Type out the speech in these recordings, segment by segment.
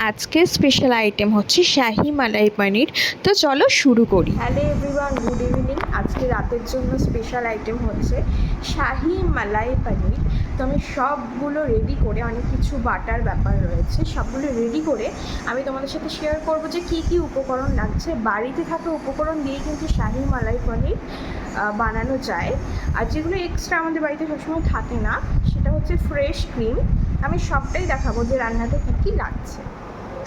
আজকের special item হচ্ছে শাহি মালাই পনির। তো চলো শুরু করি। Hello everyone, good evening. আজকে রাতের জন্য স্পেশাল আইটেম হচ্ছে শাহি মালাই পনির। তো আমি সবগুলো রেডি করে, অনেক কিছু বাটার ব্যাপার রয়েছে, সবগুলো রেডি করে আমি তোমাদের সাথে শেয়ার করব যে কী কী উপকরণ লাগছে। বাড়িতে থাকা উপকরণ দিয়ে কিন্তু শাহি মালাই পনির বানানো যায়। আর যেগুলো এক্সট্রা আমাদের বাড়িতে সবসময় থাকে না, সেটা হচ্ছে ফ্রেশ ক্রিম। আমি সবটাই দেখাবো যে রান্নাতে কী কী লাগছে।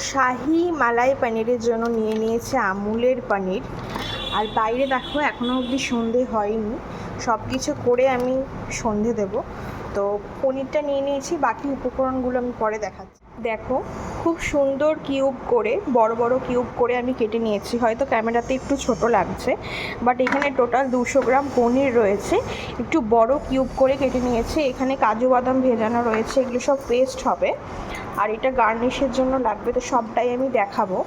শাহি মালাই পনিরের জন্য নিয়ে নিয়েছে আমুলের পনির। আর বাইরে দেখো এখনও অবধি সন্ধে হয়নি, সব কিছু করে আমি সন্ধে দেব। তো পনিরটা নিয়ে নিয়েছি, বাকি উপকরণগুলো আমি পরে দেখাচ্ছি। দেখো খুব সুন্দর কিউব করে, বড় বড় কিউব করে আমি কেটে নিয়েছি। হয়তো ক্যামেরাতে একটু ছোট লাগছে, বাট এখানে টোটাল 200 গ্রাম পনির রয়েছে। একটু বড় কিউব করে কেটে নিয়েছি। এখানে কাজু বাদাম ভেজানো রয়েছে, এগুলো সব পেস্ট হবে। আর এটা গার্নিশের জন্য লাগবে, তো সবটাই আমি দেখাবো।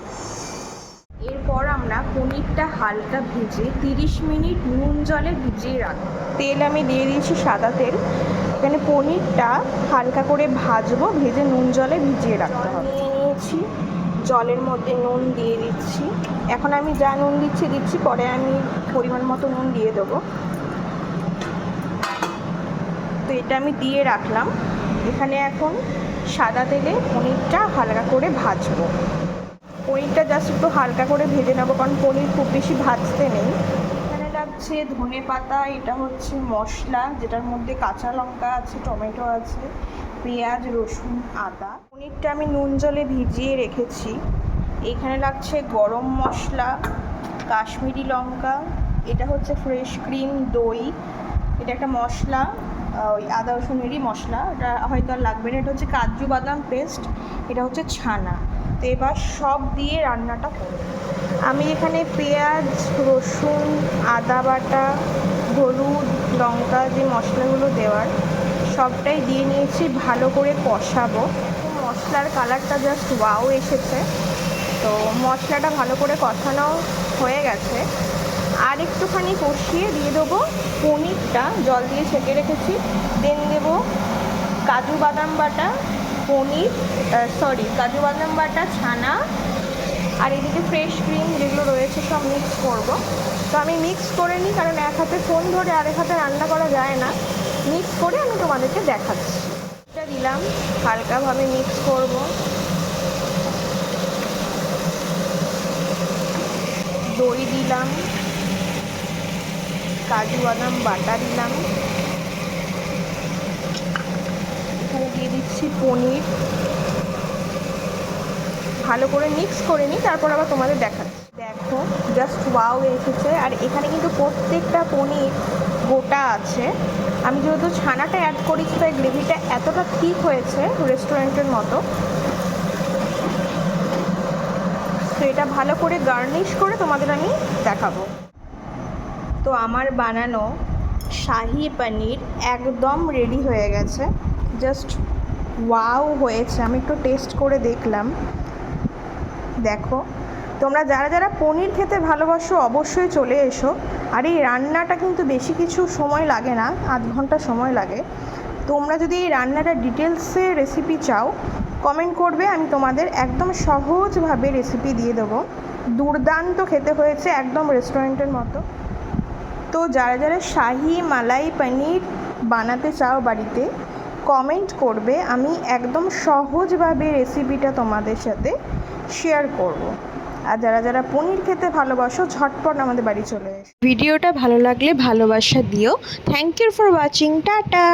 এরপর আমরা পনিরটা হালকা ভেজে 30 মিনিট নুন জলে ভিজিয়ে রাখবো। তেল আমি দিয়ে দিয়েছি সাদা তেল। এখানে পনিরটা হালকা করে ভাজবো, ভেজে নুন জলে ভিজিয়ে রাখতে হবে। নিয়ে নিয়েছি, জলের মধ্যে নুন দিয়ে দিচ্ছি। এখন আমি যা নুন দিচ্ছি, পরে আমি পরিমাণ মতো নুন দিয়ে দেবো। তো এটা আমি দিয়ে রাখলাম। এখানে এখন সাদা তেলে পনিরটা হালকা করে ভাজবো। পনিরটা জাস্ট একটু হালকা করে ভেজে নেবো, কারণ পনির খুব বেশি ভাজতে নেই। এখানে লাগছে ধনে পাতা, এটা হচ্ছে মশলা যেটার মধ্যে কাঁচা লঙ্কা আছে, টমেটো আছে, পেঁয়াজ, রসুন, আদা। পনিরটা আমি নুন জলে ভিজিয়ে রেখেছি। এখানে লাগছে গরম মশলা, কাশ্মীরি লঙ্কা, এটা হচ্ছে ফ্রেশ ক্রিম, দই, এটা একটা মশলা, ওই আদা রসুনেরই মশলা, এটা হয়তো আর লাগবে না। এটা হচ্ছে কাজু বাদাম পেস্ট, এটা হচ্ছে ছানা। তো এবার সব দিয়ে রান্নাটা করব। আমি এখানে পেঁয়াজ, রসুন, আদা বাটা, হলুদ, লঙ্কা, যে মশলাগুলো দেওয়ার সবটাই দিয়ে নিয়েছি। ভালো করে কষাবো। মশলার কালারটা জাস্ট ওয়াও এসেছে। তো মশলাটা ভালো করে কষানো হয়ে গেছে। আর একটুখানি কষিয়ে দিয়ে দেবো পনিরটা, জল দিয়ে ছেঁকে রেখেছি। দেন দেবো কাজু বাদাম বাটা, কাজু বাদাম বাটা, ছানা, আর এদিকে ফ্রেশ ক্রিম যেগুলো রয়েছে সব মিক্স করব। তো আমি মিক্স করে নিই, কারণ এক হাতে ফোন ধরে আরেক হাতে রান্না করা যায় না। মিক্স করে আমি তোমাদেরকে দেখাচ্ছি। এটা দিলাম, হালকাভাবে মিক্স করব। দই দিলাম, কাজু বাদাম বাটা দিলাম, এখানে দিয়ে দিচ্ছি পনির। ভালো করে মিক্স করে নিই, তারপর আবার তোমাদের দেখাচ্ছি। দেখো জাস্ট ওয়াও এসেছে। আর এখানে কিন্তু প্রত্যেকটা পনির গোটা আছে। আমি যেহেতু ছানাটা অ্যাড করেছি, তাই গ্রেভিটা এতটা ঠিক হয়েছে রেস্টুরেন্টের মতো। তো এটা ভালো করে গার্নিশ করে তোমাদের আমি দেখাবো। তো আমার বানানো শাহি পনির একদম রেডি হয়ে গেছে। জাস্ট ওয়াও হয়েছে। আমি একটু টেস্ট করে দেখলাম। দেখো তোমরা যারা যারা পনির খেতে ভালোবাসো অবশ্যই চলে এসো। আর এই রান্নাটা কিন্তু বেশি কিছু সময় লাগে না, আধ ঘন্টা সময় লাগে। তোমরা যদি এই রান্নাটা ডিটেলসে রেসিপি চাও, কমেন্ট করবে, আমি তোমাদের একদম সহজভাবে রেসিপি দিয়ে দেবো। দুর্দান্ত খেতে হয়েছে, একদম রেস্টুরেন্টের মতো। তো যারা যারা শাহি মালাই পনির বানাতে চাও বাড়িতে, কমেন্ট করবে, আমি একদম সহজভাবে রেসিপিটা তোমাদের সাথে শেয়ার করব। আর যারা যারা পনির খেতে ভালোবাসো, ঝটপট আমাদের বাড়ি চলে এসো। ভিডিওটা ভালো লাগলে ভালোবাসা দিও। Thank you for watching. Tata.